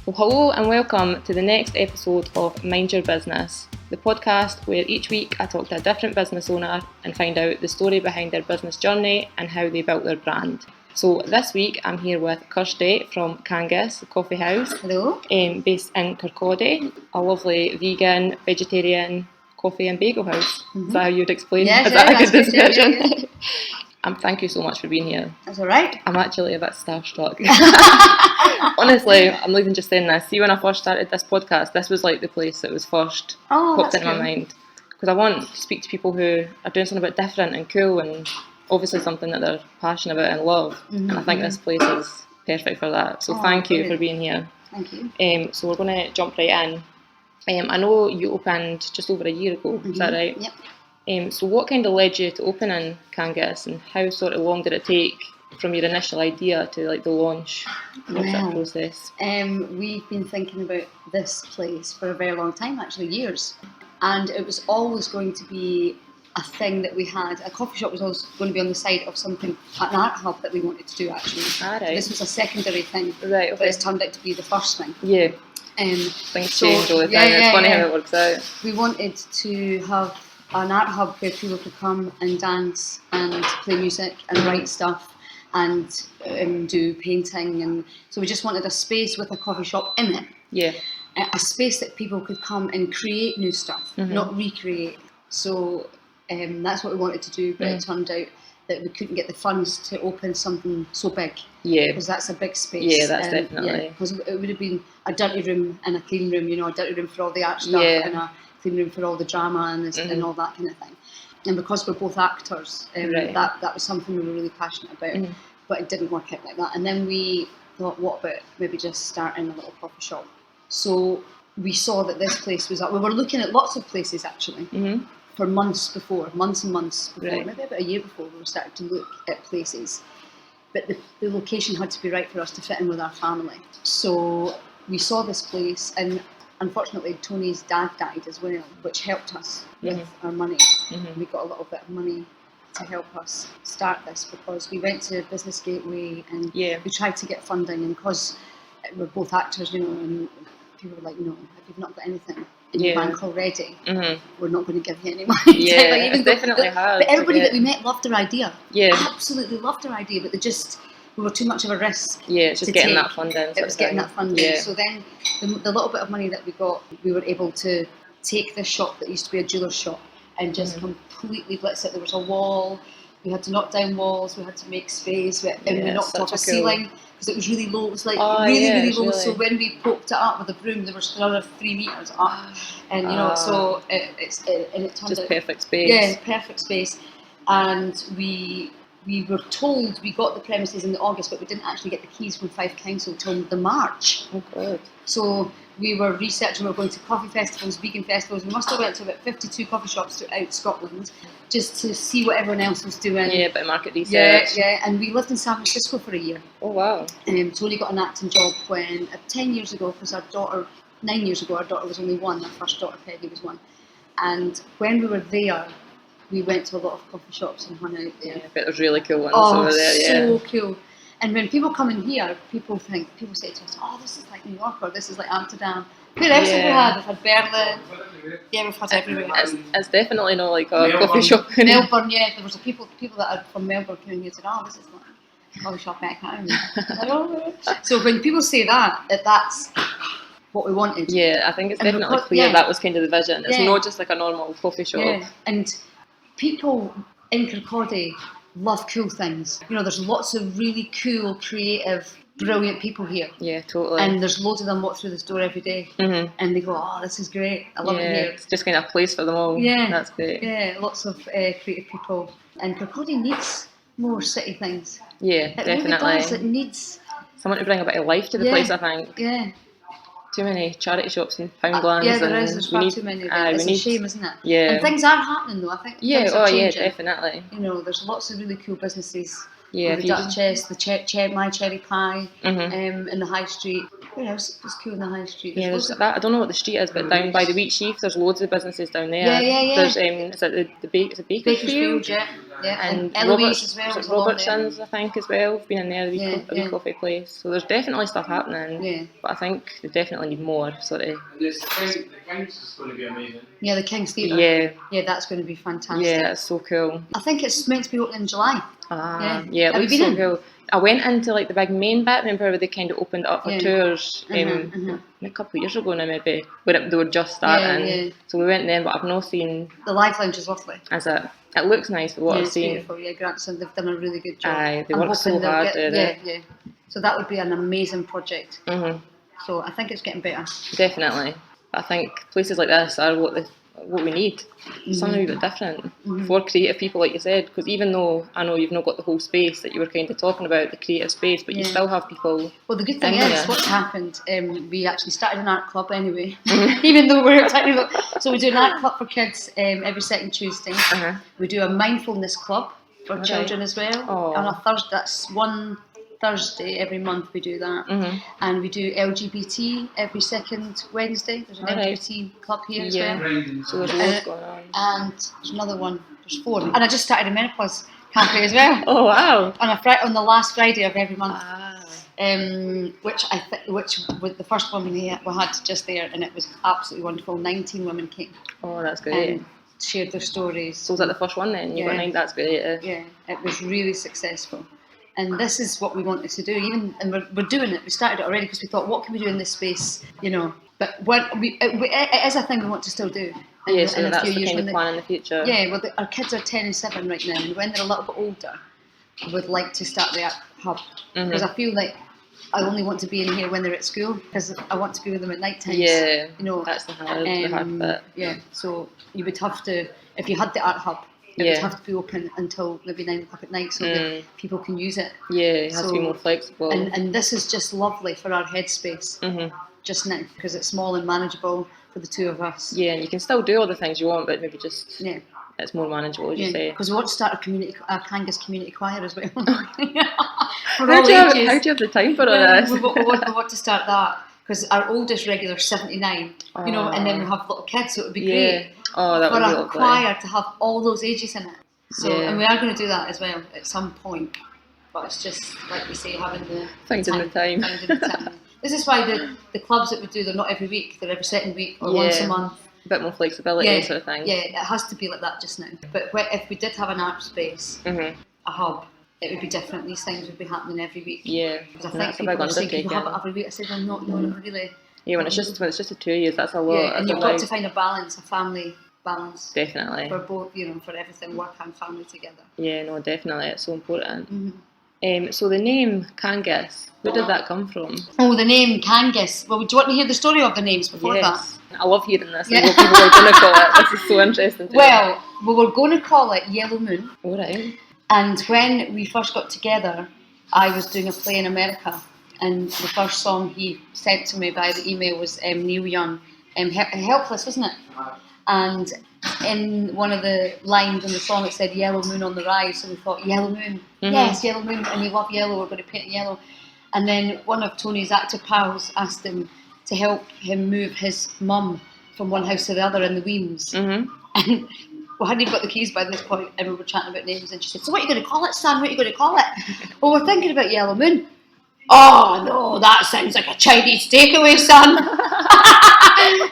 Well, hello and welcome to the next episode of Mind Your Business, the podcast where each week I talk to a different business owner and find out the story behind their business journey and how they built their brand. So this week I'm here with Kirsty from Kangus Coffee House. Hello. Based in Kirkcaldy, a lovely vegan, vegetarian coffee and bagel house. Is that how you'd explain? Yes, Is that a good that's description? good, yeah. Thank you so much for being here. That's alright. I'm actually a bit starstruck. Honestly, I'm not even just saying this. See, when I first started this podcast, this was like the place that was first popped into my mind. Because I want to speak to people who are doing something a bit different and cool and obviously something that they're passionate about and love. And I think this place is perfect for that. So thank you for being here. Thank you. So we're going to jump right in. I know you opened just over a year ago, is that right? Yep. So what kind of led you to opening Kangus, and how sort of long did it take from your initial idea to like the launch? What's that process? We've been thinking about this place for a very long time, actually years, and it was always going to be a thing that we had. A coffee shop was always going to be on the side of something, an art hub that we wanted to do actually. Right. This was a secondary thing, right? Okay. But it's turned out to be the first thing. Yeah. Things change all the time. It's funny how it works out. We wanted to have an art hub where people could come and dance and play music and write stuff and do painting, and so we just wanted a space with a coffee shop in it. Yeah. A space that people could come and create new stuff, not recreate. So that's what we wanted to do, but it turned out that we couldn't get the funds to open something so big. Yeah. Because that's a big space. Yeah, that's definitely. Yeah, because it would have been a dirty room and a clean room, a dirty room for all the art stuff and a clean room for all the drama and all that kind of thing. And because we're both actors, that was something we were really passionate about, but it didn't work out like that. And then we thought, what about maybe just starting a little coffee shop? So we saw that this place was up. We were looking at lots of places actually for months and months before, maybe about a year before we were starting to look at places. But the location had to be right for us to fit in with our family. So we saw this place, and unfortunately, Tony's dad died as well, which helped us with our money. We got a little bit of money to help us start this because we went to Business Gateway and we tried to get funding, and because we're both actors, and people were like, no, if you've not got anything in your bank already, we're not going to give you any money. It's definitely hard. But everybody that we met loved our idea. Yeah. Absolutely loved our idea, but we were too much of a risk. Yeah, it's just getting that funding. It was getting that funding. Yeah. So then the little bit of money that we got, we were able to take this shop that used to be a jeweller's shop and just completely blitz it. There was a wall, we had to knock down walls, we had to make space, and we knocked off a ceiling because it was really low. It was like really low. So when we poked it up with a broom, there was another 3 meters up, and so it turned just out perfect space. Yeah, perfect space. And we were told we got the premises in August, but we didn't actually get the keys from Fife Council till the March. Oh God. So we were researching, we were going to coffee festivals, vegan festivals. We must have went to about 52 coffee shops throughout Scotland just to see what everyone else was doing. Yeah, a bit of market research. Yeah, and we lived in San Francisco for a year. Oh wow. Tony got an acting job when, 10 years ago, because 9 years ago, our daughter was only 1, our first daughter Peggy was 1. And when we were there, we went to a lot of coffee shops and hung out there. Yeah, but there's really cool ones over there. So cool. And when people come in here, people say to us, oh, this is like New York, or this is like Amsterdam. Where else have we had? We've had Berlin. Yeah, we've had everywhere. It's definitely not like a coffee shop. Melbourne, yeah. There was people that are from Melbourne coming here and said, oh, this is like a coffee shop back home. So when people say that's what we wanted. Yeah, I think it's definitely clear that was kind of the vision. It's not just like a normal coffee shop. Yeah, and people in Kirkcaldy love cool things. There's lots of really cool, creative, brilliant people here. Yeah, totally. And there's loads of them walk through this door every day. And they go, oh, this is great. I love it here. It's just kind of a place for them all. Yeah. That's great. Yeah, lots of creative people. And Kirkcaldy needs more city things. Yeah, definitely. It really does. It needs someone to bring a bit of life to the place, I think. Yeah. Too many charity shops in Poundlands. Yeah, there is. There's far too many. It's a shame, isn't it? Yeah. And things are happening though. I think. Yeah. Things are changing. Definitely. There's lots of really cool businesses. Yeah. The Duchess, my cherry pie, in the high street. Where else is cool in the high street? There's that. I don't know what the street is, but down by the Wheat Sheaf, there's loads of businesses down there. Yeah. There's is it the Bakerfield? Yeah. And Eloise as well. Robertson's, I think, as well. We've been in there, a wee coffee place. So there's definitely stuff happening. Yeah. But I think they definitely need more. Sort of. The Kings is going to be amazing. Yeah, the King's Theatre. Yeah. Yeah, that's going to be fantastic. Yeah, it's so cool. I think it's meant to be opening in July. Yeah, it looks so cool. I went into like the big main bit, remember where they kind of opened it up for tours a couple of years ago now maybe, where they were just starting. So we went then, but I've not seen... The live lounge is lovely. Is it? It looks nice for what I've seen. It's beautiful, Grantson, they've done a really good job. Aye, they work so hard at it. Yeah. So that would be an amazing project. So I think it's getting better. Definitely. I think places like this are what we need. Something a wee bit different for creative people, like you said, because even though I know you've not got the whole space that you were kind of talking about, the creative space, but you still have people. Well, the good thing is, what's happened, we actually started an art club anyway, even though we're technical. So we do an art club for kids every second Tuesday. We do a mindfulness club for children as well. On a Thursday, that's one Thursday every month we do that. And we do LGBT every second Wednesday. There's an LGBT club here as well. So there's loads going on. And there's another one, there's 4. And I just started a menopause cafe as well. Oh wow. On the last Friday of every month. Which was the first one we had just there, and it was absolutely wonderful. 19 women came. Oh, that's great. And shared their stories. So was that the first one then? You got 9, that's great. Yeah, it was really successful. And this is what we wanted to do, and we're doing it. We started it already because we thought, what can we do in this space, But it is a thing we want to still do. So that's the kind of plan in the future. Yeah, well, our kids are 10 and 7 right now, and when they're a little bit older, I would like to start the art hub because I feel like I only want to be in here when they're at school because I want to be with them at night times. Yeah, that's the hard bit. Yeah, so you would have to, if you had the art hub, it would have to be open until maybe 9 o'clock at night so that people can use it. Yeah, it has to be more flexible. And this is just lovely for our headspace just now because it's small and manageable for the 2 of us. Yeah, and you can still do all the things you want, but maybe just it's more manageable, as you say. Because we want to start a Kangus community choir as well. How do you have the time for all this? We want to start that because our oldest regular is 79, and then we have little kids, so it would be great. Oh, that would be lovely. For a choir to have all those ages in it. So, and we are going to do that as well at some point. But it's just, like we say, having the finding the time. This is why the clubs that we do, they're not every week, they're every second week or once a month. A bit more flexibility sort of thing. Yeah, it has to be like that just now. But if we did have an art space, a hub, it would be different. These things would be happening every week. Yeah, because I think people are saying, "Can you have it every week?" I said, "Well, no, not really." Yeah, when it's just the 2 years, that's a lot. Yeah, and you've got to find a balance, a family balance. Definitely. For both, for everything, work and family together. Yeah, no, definitely, it's so important. So the name Kangus, where did that come from? Oh, the name Kangus. Well, do you want to hear the story of the names before that? I love hearing this. Yeah. What people are going to call it. This is so interesting. Well, we were going to call it Yellow Moon. All right. And when we first got together, I was doing a play in America, and the first song he sent to me by the email was Neil Young, Helpless, wasn't it? And in one of the lines in the song it said Yellow Moon on the rise, so we thought Yellow Moon, yes, Yellow Moon, and we love yellow, we're going to paint it yellow. And then one of Tony's actor pals asked him to help him move his mum from one house to the other in the Weems. And we hadn't even got the keys by this point, and we were chatting about names, and she said, "So what are you going to call it, son? What are you going to call it?" "Well, we're thinking about Yellow Moon." "Oh no, that sounds like a Chinese takeaway, son."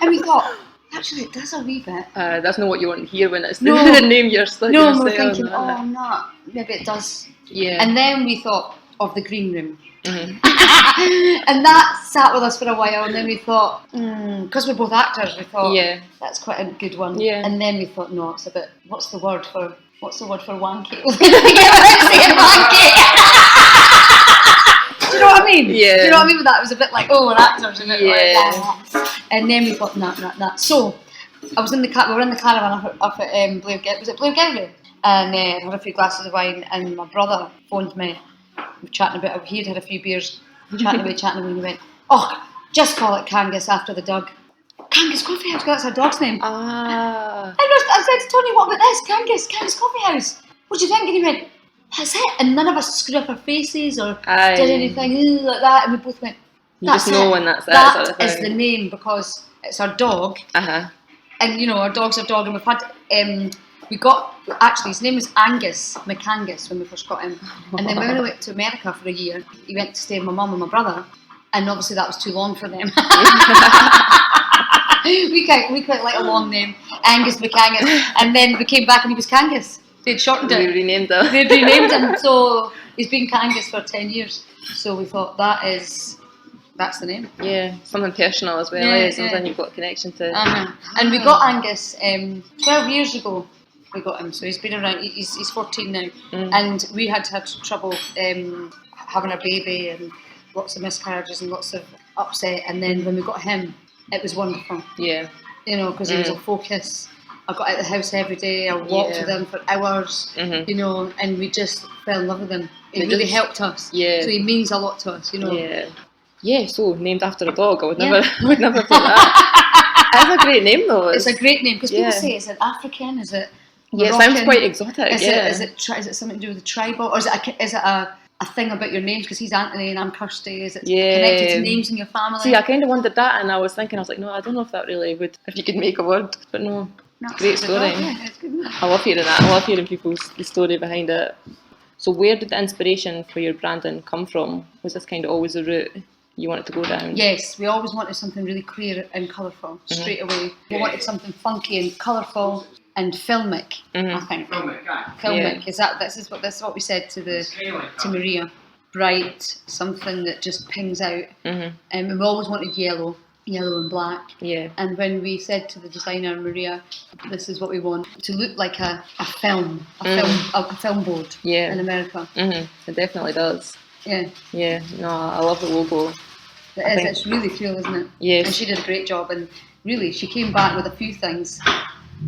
And we thought, actually, it does a wee bit. That's not what you want to hear when it's the name you're studying. No, we're thinking, no, maybe it does. Yeah. And then we thought of the green room. And that sat with us for a while, and then we thought, because we're both actors, we thought, that's quite a good one. Yeah. And then we thought, no, it's a bit, what's the word for wanky? Wanky. Do you know what I mean? Yeah. Do you know what I mean with that? It was a bit like, we're actors, a bit like that. And then we thought, nah. So we were in the caravan up at Blairgowrie, and had a few glasses of wine, and my brother phoned me. We were chatting about it. He'd had a few beers, chatting away, and he went, just call it Kangus after the dog. Kangus Coffee House, that's our dog's name. And I said to Tony, what about this? Kangus Coffee House. What do you think? And he went, that's it. And none of us screwed up our faces or did anything like that. And we both went, you just know when that's it. That is the name because it's our dog. And our dog's our dog. And we've had actually his name was Angus McAngus when we first got him, and then when we went to America for a year, he went to stay with my mum and my brother, and obviously that was too long for them. we quite like a long name, Angus McAngus, and then we came back and he was Kangus. They'd shortened it. They renamed him. They'd renamed him, so he's been Kangus for 10 years. So we thought that's the name. Yeah, something personal as well. Yeah, something you've got a connection to. And we got Angus 12 years ago. We got him, so he's been around. He's 14 now, and we had trouble having a baby and lots of miscarriages and lots of upset. And then when we got him, it was wonderful. Yeah, you know, because he was a focus. I got out of the house every day. I walked with him for hours. You know, and we just fell in love with him. It really helped us. Yeah, so he means a lot to us. You know. Yeah. Yeah, so named after a dog. I would never put that. It's a great name though. It's a great name because people say, is it African? Is it Moroccan? Yeah, it sounds quite exotic. Is it something to do with the tribal, or is it a thing about your names? Because he's Anthony and I'm Kirsty. Is it connected to names in your family? See, I kind of wondered that, and I was like, no, I don't know if that really would, if you could make a word, but no. Great story. It's good, isn't it? I love hearing that. I love hearing the story behind it. So where did the inspiration for your branding come from? Was this kind of always the route you wanted to go down? Yes, we always wanted something really clear and colourful straight away. We wanted something funky and colourful and filmic. I think filmic. This is what we said to Maria. Bright, something that just pings out. And we always wanted yellow and black. Yeah. And when we said to the designer Maria, this is what we want to look like a film board in America. It definitely does. Yeah. Yeah. No, I love the logo. It's really cool, isn't it? Yes. And she did a great job, and really she came back with a few things,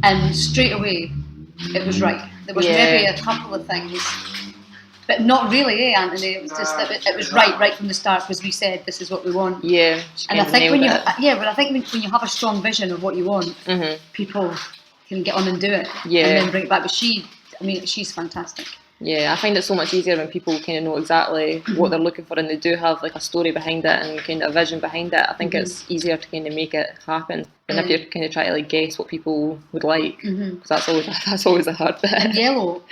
and straight away it was right. There was maybe a couple of things, but not really, Anthony? It was just that it was right from the start, because we said this is what we want. Yeah. And I think when you have a strong vision of what you want, people can get on and do it, and then bring it back. But she's fantastic. Yeah, I find it so much easier when people kind of know exactly what they're looking for, and they do have like a story behind it and kind of a vision behind it. I think it's easier to kind of make it happen than if you're kind of trying to like guess what people would like, because that's always a hard bit. And yellow,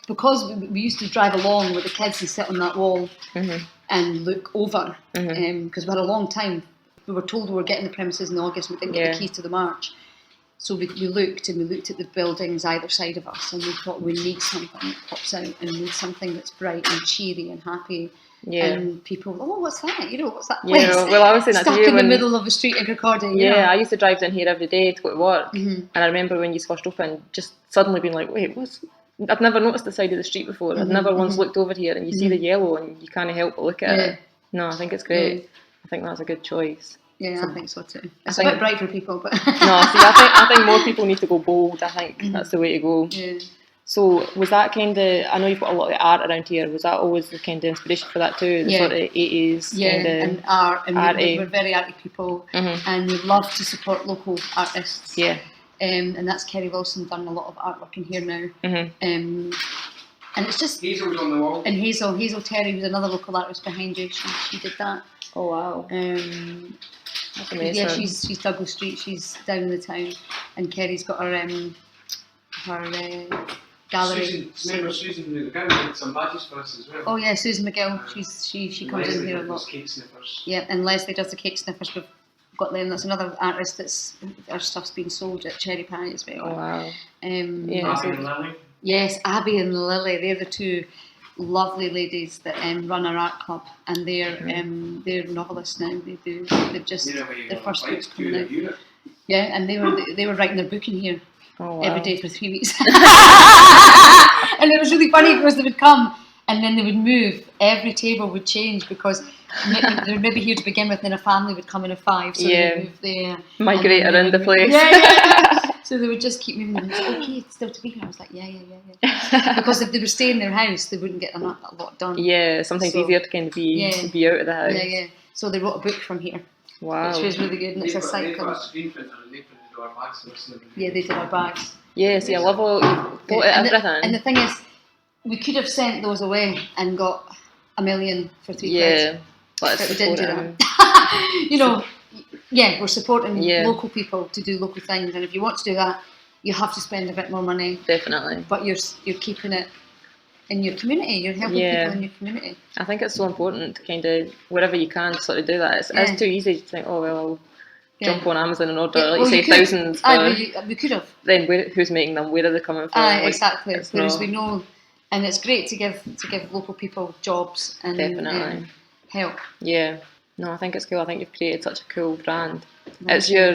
because we used to drive along with the kids and sit on that wall and look over, because we had a long time. We were told we were getting the premises in August, we didn't get the keys to the March. So we looked at the buildings either side of us, and we thought we need something that pops out, and we need something that's bright and cheery and happy. Yeah. And people, what's that? You know, what's that place? Yeah, well, I was saying that stuck in the middle of a street in Kirkcaldy. Yeah, I used to drive down here every day to go to work, and I remember when you first opened, just suddenly being like, wait, I've never noticed the side of the street before. I've never once looked over here, and you see the yellow, and you can't help but look at it. No, I think it's great. I think that's a good choice. Yeah, I think so too. It's a bit bright for people, but no. See, I think more people need to go bold. I think that's the way to go. Yeah. So was that kind of? I know you've got a lot of art around here. Was that always the kind of inspiration for that too? The sort of 80s. Yeah, and art, and we're very arty people, and we love to support local artists. Yeah. And that's Kerry Wilson done a lot of artwork in here now. And it's just Hazel's on the wall. And Hazel Terry was another local artist behind you. She did that. Oh wow. That's amazing. Yeah, she's Douglas Street. She's down in the town, and Kerry's got her gallery. Susan McGill did some badges for us as well. Oh yeah, Susan McGill. She comes in here a lot. Cake sniffers. Yeah, and Leslie does the cake sniffers. We've got them. That's another artist that's our stuff's being sold at Cherry Pie as well. Oh wow. Abby and Lily. Yes, Abby and Lily. They're the two lovely ladies that run our art club, and they're novelists now. They've just their first book's coming out. Yeah, and they were writing their book in here every day for 3 weeks. And it was really funny because they would come and then they would move. Every table would change because they were maybe here to begin with, and then a family would come in of 5, so they would move there. Migrate around the place. Yeah. So they would just keep moving. And I was like, okay, it's still to be here. I was like, yeah. Because if they were staying in their house, they wouldn't get a lot done. Yeah, sometimes easier to kind of be out of the house. Yeah. So they wrote a book from here. Wow. Which was really good, and it's a cycle. They've got a screen printer and they printed our bags. Yeah, they did our bags. Yeah, see, I love all you've got everything. And the thing is, we could have sent those away and got $1 million for 3 quid. Yeah, but we didn't do that. You know, we're supporting local people to do local things, and if you want to do that, you have to spend a bit more money. Definitely. But you're keeping it in your community. You're helping people in your community. I think it's so important to kind of, wherever you can, sort of do that. It's too easy to think, oh, well, I'll jump on Amazon and order, like you say, thousands. We could have. Then who's making them? Where are they coming from? Exactly. Whereas we know, and it's great to give local people jobs and definitely help. Yeah. No, I think it's cool. I think you've created such a cool brand. It's your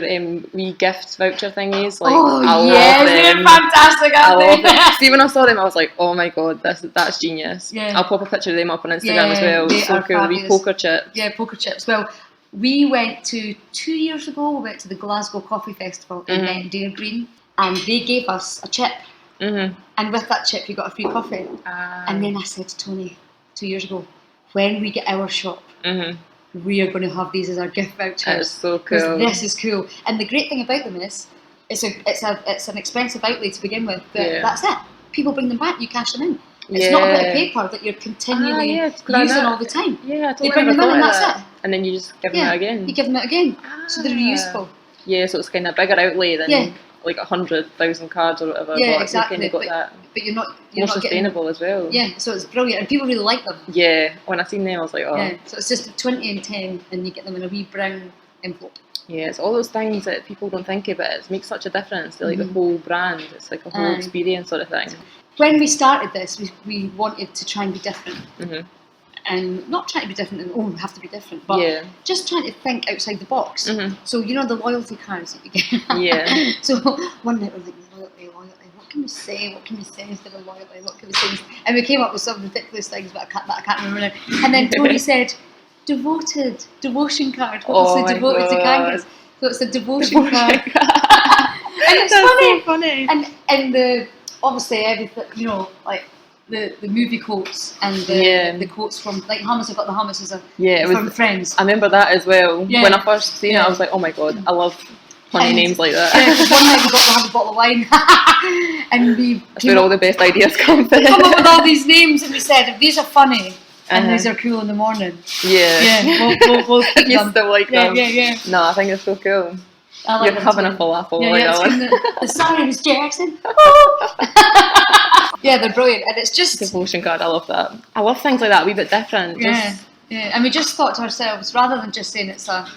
wee gift voucher thingies. Like, I love them. They're fantastic, aren't they? I love them. See, when I saw them, I was like, oh my god, that's genius. Yeah. I'll pop a picture of them up on Instagram as well. They so are cool. fabulous. Wee poker chips. Yeah, poker chips. Well, we went to 2 years ago. We went to the Glasgow Coffee Festival in Deer Green, and they gave us a chip. And with that chip, you got a free coffee. And then I said to Tony 2 years ago, when we get our shop, we are going to have these as our gift vouchers. That's so cool. This is cool. And the great thing about them is, it's an expensive outlay to begin with, but that's it. People bring them back, you cash them in. It's not a bit of paper that you're continually using all the time. Yeah, I totally you bring them in and that's it. And then you just give them it again. You give them it again. So they're reusable. Yeah, so it's kind of a bigger outlay than like 100,000 cards or whatever. Yeah, but exactly. You kind of got that. But you're not more sustainable as well. Yeah, so it's brilliant, and people really like them. Yeah, when I seen them, I was like, oh. Yeah, so it's just 20 and 10, and you get them in a wee brown envelope. Yeah, it's all those things that people don't think about. It makes such a difference to like the whole brand. It's like a whole experience sort of thing. When we started this, we wanted to try and be different. And not trying to be different and we have to be different, but just trying to think outside the box. So you know the loyalty cards that you get. Yeah. So one night we're like, loyalty. What can we say? What can we say instead of loyalty? What can we say? And we came up with some ridiculous things, but I can't remember now. And then Tony said, devotion card. Obviously devoted to Kangus. So it's a devotion card. And it's funny. So funny. And the obviously everything, you know, like the movie quotes and the quotes from like hummus. I got the hummus as from Friends. I remember that as well. Yeah. When I first seen it, I was like, oh my god, I love funny names like that. Yeah, because one night we got to have a bottle of wine, and that's where all the best ideas come from. We come up with all these names, and we said, if these are funny and these are cool in the morning, we'll keep you them. still like them. Yeah. No, I think it's so cool. You're having a falafel like that. The song is Jackson. Yeah, they're brilliant, and it's just devotion card. I love that. I love things like that, a wee bit different. Yeah, and we just thought to ourselves, rather than just saying it's a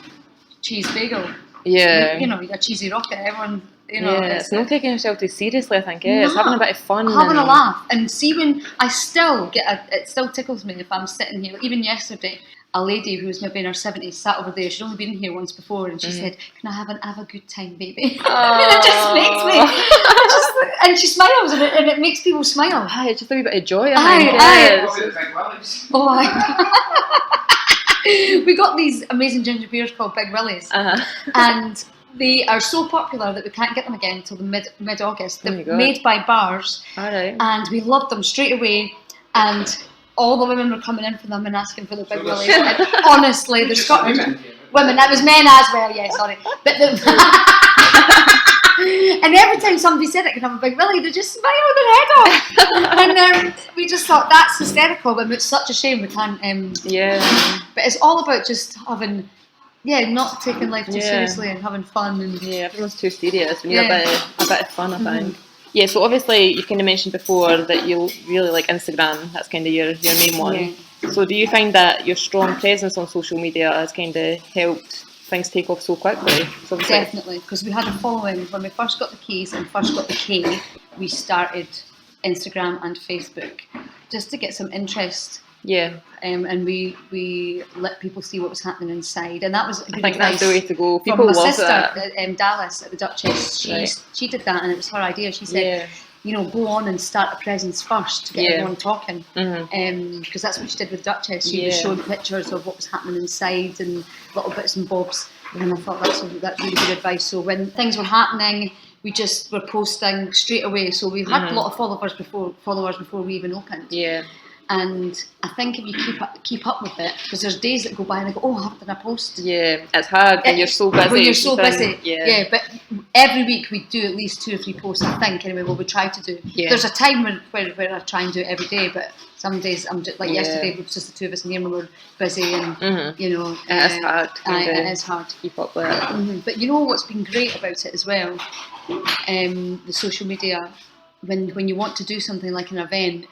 cheese bagel, you know, a cheesy rocket. Everyone, you know, it's not taking yourself too seriously. I think it's having a bit of fun, having a laugh, and see when I still get it still tickles me if I'm sitting here. Even yesterday, a lady who was maybe in her 70s sat over there. She'd only been here once before, and she said, "Can I have a good time, baby?" And it just makes me, and she smiles, and it makes people smile. It's just a wee bit of joy. We got these amazing ginger beers called Big Willies, and they are so popular that we can't get them again until the mid-August. They're made by bars, and we loved them straight away. And all the women were coming in for them and asking for the Big Willies. And honestly, the Scottish women, that was men as well, sorry. But and every time somebody said it could have a Big Willie, they just smiled their head off. And we just thought, that's hysterical, but it's such a shame we can't. But it's all about just having, not taking life too seriously and having fun. And everyone's too serious. We need a bit of fun, I think. Yeah, so obviously you kind of mentioned before that you really like Instagram. That's kind of your main one. Yeah. So do you find that your strong presence on social media has kind of helped things take off so quickly? So definitely, because we had a following. When we first got the keys and first got the K, we started Instagram and Facebook just to get some interest. Yeah. And we let people see what was happening inside, and that was a good I think that's the way to go. People love love that. Dallas at the Duchess, she did that, and it was her idea. She said, go on and start a presence first to get everyone talking, because that's what she did with Duchess. She was showing pictures of what was happening inside and little bits and bobs, and I thought that's really good advice. So when things were happening, we just were posting straight away. So we had a lot of followers before we even opened. Yeah. And I think if you keep up with it, because there's days that go by and I go, oh, I haven't done a post. Yeah, it's hard when you're so busy. But every week we do at least 2 or 3 posts, I think, anyway, we try to do. Yeah. There's a time where I try and do it every day, but some days I'm just, like yesterday, it was just the two of us in here and we were busy and, you know. It is hard. It is hard to keep up with it. But you know what's been great about it as well? The social media, when you want to do something like an event,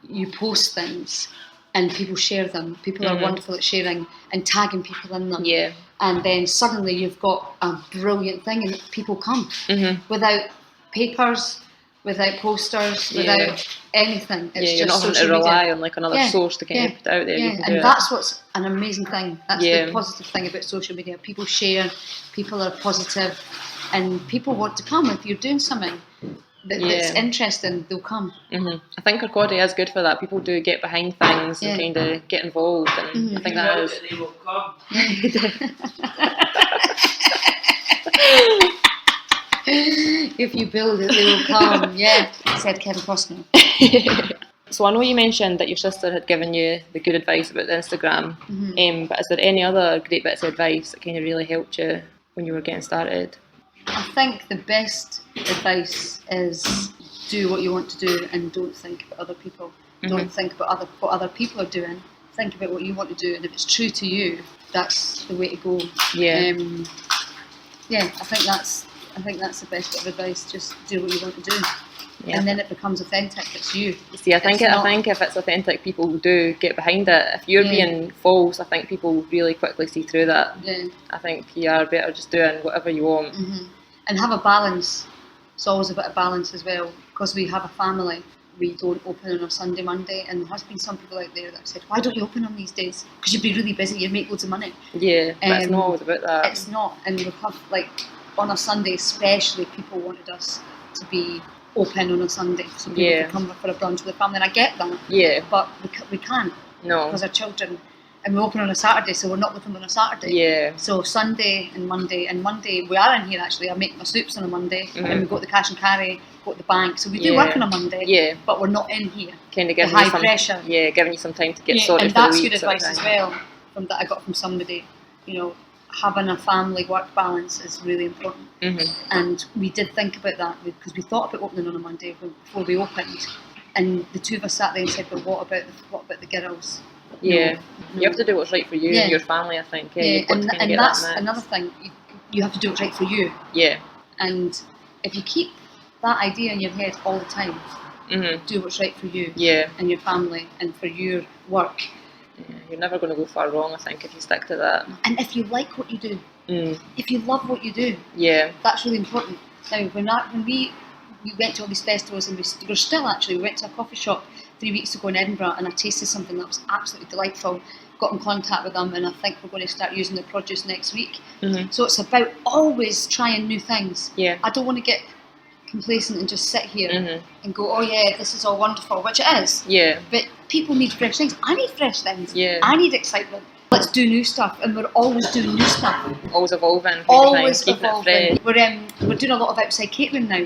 you post things and people share them. People are wonderful at sharing and tagging people in them. Yeah. And then suddenly you've got a brilliant thing and people come without papers, without posters, without anything. It's you're just not having to rely on like another source to get it out there. You can do that's what's an amazing thing. That's the positive thing about social media. People share, people are positive, and people want to come. If you're doing something that's interesting, they'll come. I think Kirkcaldy is good for that. People do get behind things and kind of get involved, and I think that is. They will come. If you build it, they will come. Yeah, said Kevin Costner. So I know you mentioned that your sister had given you the good advice about the Instagram, but is there any other great bits of advice that kind of really helped you when you were getting started? I think the best advice is do what you want to do and don't think about other people. Don't think about what other people are doing. Think about what you want to do, and if it's true to you, that's the way to go. Yeah. I think that's the best bit of advice. Just do what you want to do, and then it becomes authentic. It's you. See, I think if it's authentic, people do get behind it. If you're being false, I think people really quickly see through that. Yeah. I think you are better just doing whatever you want. And have a balance. It's always a bit of balance as well, because we have a family. We don't open on a Sunday, Monday, and there has been some people out there that have said, why don't you open on these days? Because you'd be really busy, you'd make loads of money. Yeah, but it's not always about that. It's not, and we have, like, on a Sunday especially, people wanted us to be open on a Sunday, so people could come for a brunch with the family, and I get that. Yeah. But we can't. No. Because our children, and we open on a Saturday, so we're not with them on a Saturday. Yeah. So Sunday and Monday we are in here actually. I make my soups on a Monday, and we go to the cash and carry, go to the bank. So we do work on a Monday. Yeah. But we're not in here. Kind of giving you some pressure. Yeah, giving you some time to get sorted. And that's good advice as well that I got from somebody. You know, having a family work balance is really important. And we did think about that because we thought about opening on a Monday before we opened, and the two of us sat there and said, "Well, what about the girls?" Yeah, you have to do what's right for you and your family, I think. Yeah, and that's another thing. You have to do what's right for you. Yeah. And if you keep that idea in your head all the time, do what's right for you and your family and for your work. Yeah, you're never going to go far wrong, I think, if you stick to that. And if you like what you do, if you love what you do, that's really important. Now, when we went to all these festivals, and we went to a coffee shop 3 weeks ago in Edinburgh, and I tasted something that was absolutely delightful. Got in contact with them, and I think we're going to start using the produce next week. So it's about always trying new things. Yeah. I don't want to get complacent and just sit here and go, oh yeah, this is all wonderful, which it is. Yeah. But people need fresh things. I need fresh things. Yeah. I need excitement. Let's do new stuff, and we're always doing new stuff. Always evolving. Always evolving. We're doing a lot of outside catering now.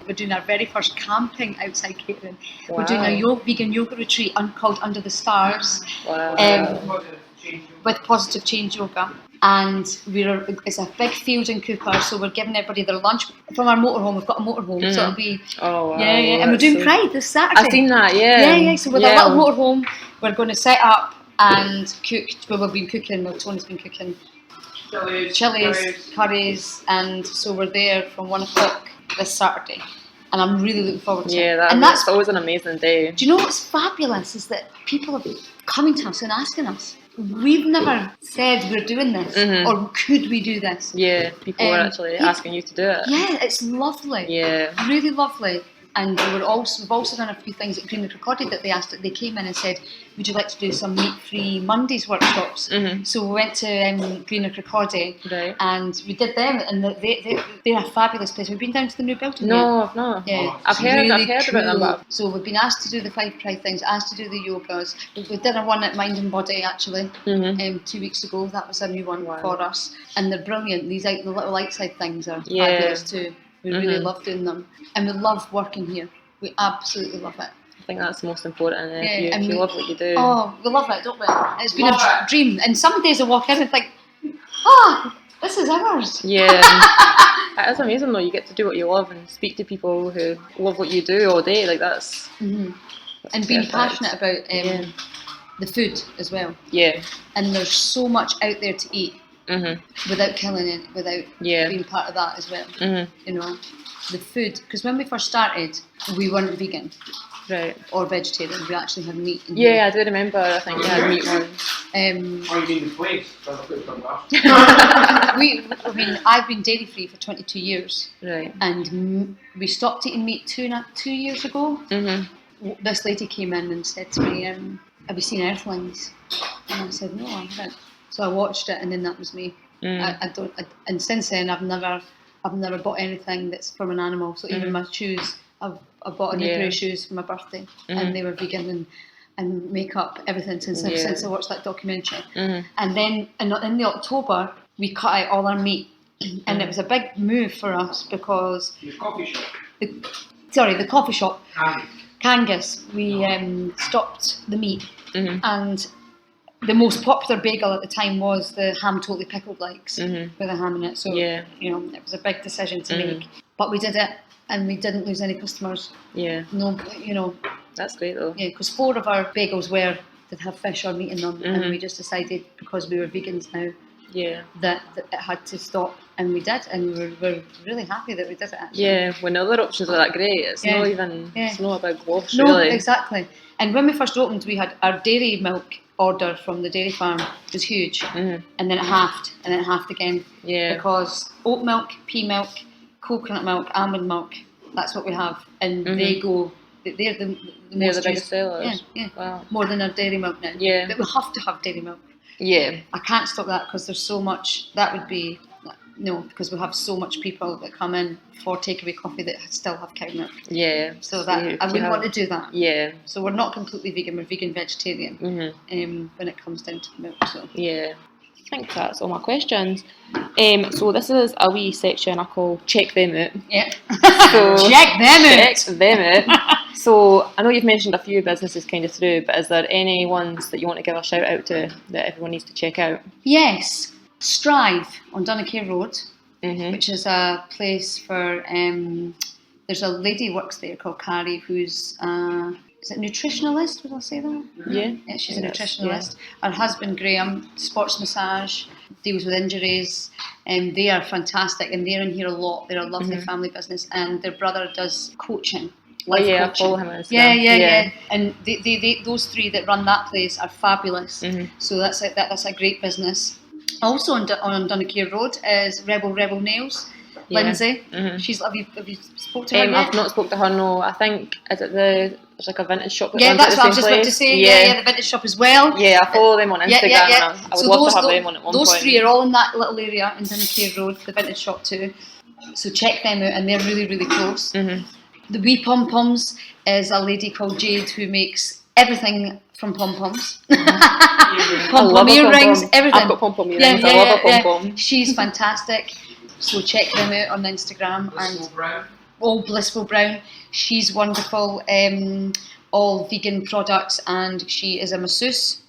We're doing our very first camping outside catering. Wow. We're doing a vegan yoga retreat called Under the Stars. Wow. With Positive Change Yoga. And it's a big field in Cooper, so we're giving everybody their lunch from our motorhome. We've got a motorhome, so it'll be and we're doing Pride this Saturday. I've seen that, yeah. So with a little motorhome, we're going to set up and cook. Well, we've been cooking. Tony's been cooking chilies, curries, and so we're there from 1 o'clock this Saturday. And I'm really looking forward to it. Yeah, that's always an amazing day. Do you know what's fabulous is that people are coming to us and asking us. We've never said we're doing this or could we do this. Yeah, people are actually asking you to do it. Yeah, it's lovely. Yeah, really lovely. And we've also done a few things at Green and Kirkcaldy that they came in and said, would you like to do some meat-free Mondays workshops? So we went to Green and Kirkcaldy and we did them, and they're a fabulous place. We've been down to the new building. No, I've not. Yeah, I've heard about them. So we've been asked to do the 5 Pride things, asked to do the yogas. We did a one at Mind and Body actually 2 weeks ago. That was a new one for us, and they're brilliant. The little outside things are fabulous too. We really love doing them, and we love working here. We absolutely love it. I think that's the most important. If you love what you do. Oh, we love it, don't we? It's been a dream. And some days I walk in and think, this is ours. Yeah. It is amazing though. You get to do what you love and speak to people who love what you do all day. Like that's and being passionate about the food as well. Yeah. And there's so much out there to eat without killing it, without being part of that as well. You know, the food. Because when we first started, we weren't vegan. Right. Or vegetarian. We actually had meat in here. I do remember. I think you had meat once. Or you mean the place? I've been dairy free for 22 years. Right. And we stopped eating meat 2 years ago. This lady came in and said to me, "Have you seen Earthlings?" And I said, "No, I haven't." So I watched it, and then that was me. And since then, I've never bought anything that's from an animal. So even my shoes, I bought a new pair of shoes for my birthday, and they were vegan and makeup, everything since I watched that documentary. And then in the October, we cut out all our meat, and it was a big move for us because The coffee shop. The coffee shop, Kangus, we stopped the meat, and the most popular bagel at the time was the ham totally pickled likes with a ham in it. So you know, it was a big decision to make, but we did it. And we didn't lose any customers. Yeah. No, you know. That's great though. Yeah, because 4 of our bagels did have fish or meat in them, and we just decided because we were vegans now, that it had to stop, and we did, and we're really happy that we did it. Actually. Yeah, when other options are that great, it's not even it's not a big wash no, really. Exactly. And when we first opened, we had our dairy milk order from the dairy farm was huge, and then it halved, and then it halved again. Yeah. Because oat milk, pea milk, coconut milk, almond milk, that's what we have, and they're the biggest sellers. Yeah. Wow. More than our dairy milk now. Yeah. But we have to have dairy milk. Yeah. I can't stop that because there's so much. That would be because we have so much people that come in for takeaway coffee that still have cow milk. Yeah. So that I wouldn't want to do that. Yeah. So we're not completely vegan. We're vegan vegetarian. When it comes down to milk. So. Yeah. I think that's all my questions. So this is a wee section I call Check Them Out. Yeah. So check them out. So I know you've mentioned a few businesses kind of through, but is there any ones that you want to give a shout out to that everyone needs to check out? Yes. Strive on Dunaker Road, which is a place for, there's a lady who works there called Carrie who's, is it nutritionalist, would I say that? Yeah, she's a nutritionalist. Yeah. Her husband Graham, sports massage, deals with injuries, and they are fantastic, and they're in here a lot. They're a lovely family business, and their brother does coaching. Coaching. I follow him on Instagram. Yeah. And they those 3 that run that place are fabulous. So that's a great business. Also on Dunaker Road is Rebel Nails. Yeah. Lindsay, have you spoke to her yet? I've not spoke to her. No, I think there's like a vintage shop. That's what I was just about to say. Yeah, the vintage shop as well. Yeah, I follow them on Instagram. Yeah. I would love to have them on at one point. Those 3 are all in that little area in Dunaker Road, the vintage shop too. So check them out, and they're really, really close. The wee pom poms is a lady called Jade who makes everything from pom poms. Pom-pom earrings, everything. I've got pom-pom earrings. I love a pom-pom. She's fantastic. So check them out on Instagram. Blissful Brown. She's wonderful. All vegan products, and she is a masseuse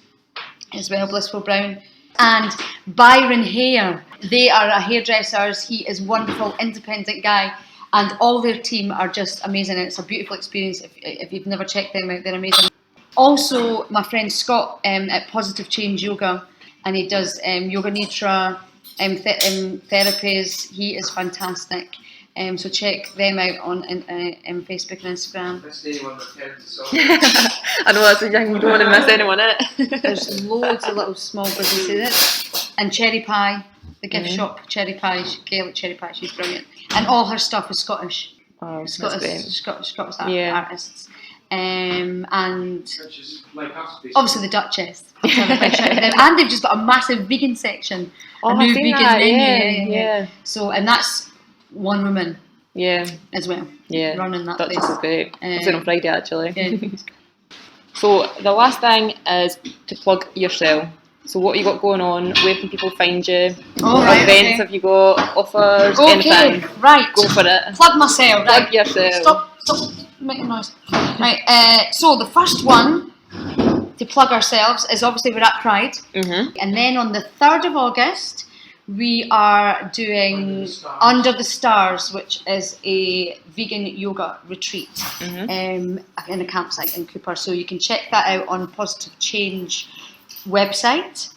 as well, Blissful Brown. And Byron Hair. They are a hairdressers. He is wonderful, independent guy. And all their team are just amazing, and it's a beautiful experience. If you've never checked them out, they're amazing. Also, my friend Scott at Positive Change Yoga, and he does yoga nidra therapies. He is fantastic. So check them out on Facebook and Instagram. I know that's a young, you don't want to miss anyone out. There's loads of little small businesses. And Cherry Pie, the gift shop, Cherry Pie, Gaelic Cherry Pie, she's brilliant. And all her stuff is Scottish. Oh, Scottish artists. And like us, obviously the Duchess. And they've just got a massive vegan section. A new vegan menu. Yeah. So, and that's one woman. Yeah. As well. Yeah. Running that Duchess place. Is great. It's on Friday actually. Yeah. So the last thing is to plug yourself. So what you got going on? Where can people find you? What events have you got? Offers? Anything? Right. Go for it. Plug myself. Plug yourself. Stop making noise. Right. So the first one to plug ourselves is obviously we're at Pride, and then on the 3rd of August we are doing Under the Stars, which is a vegan yoga retreat in a campsite in Cooper. So you can check that out on Positive Change website,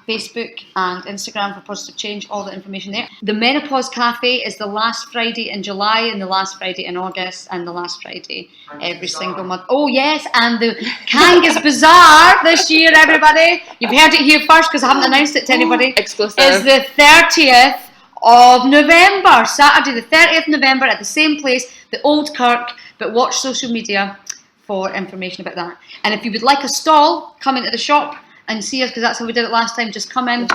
Facebook and Instagram for Positive Change, all the information there. The Menopause Cafe is the last Friday in July and the last Friday in August and the last Friday every single month. Oh yes, and the Kangus Bazaar this year, everybody. You've heard it here first because I haven't announced it to anybody. Exclusive. Is the 30th of November, Saturday the 30th of November at the same place, the Old Kirk, but watch social media for information about that. And if you would like a stall, come into the shop and see us, because that's how we did it last time. Just come in,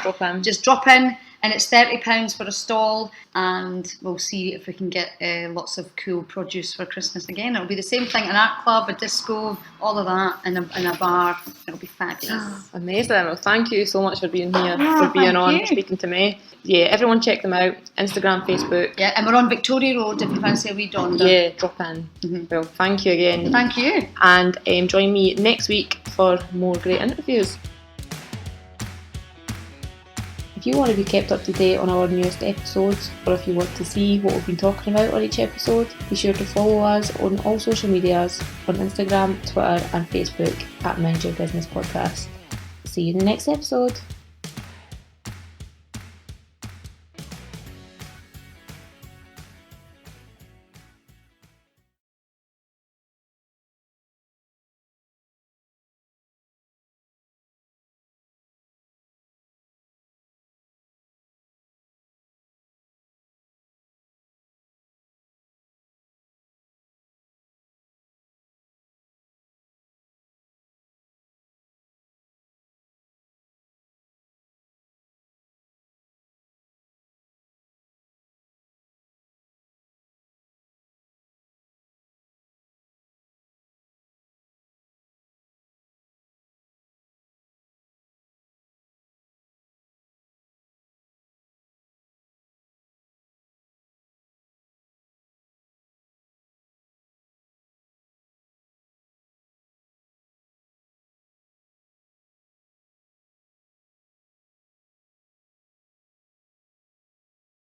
just drop in, and it's £30 for a stall, and we'll see if we can get lots of cool produce for Christmas again. It'll be the same thing, an art club, a disco, all of that, and a bar. It'll be fabulous. Amazing. Well, thank you so much for being here, for being on, for speaking to me. Yeah, everyone check them out, Instagram, Facebook. Yeah, and we're on Victoria Road if you fancy a wee donder. Yeah, drop in. Well, thank you again. Thank you. And join me next week for more great interviews. If you want to be kept up to date on our newest episodes, or if you want to see what we've been talking about on each episode, be sure to follow us on all social medias, on Instagram, Twitter and Facebook at Mind Your Business Podcast. See you in the next episode.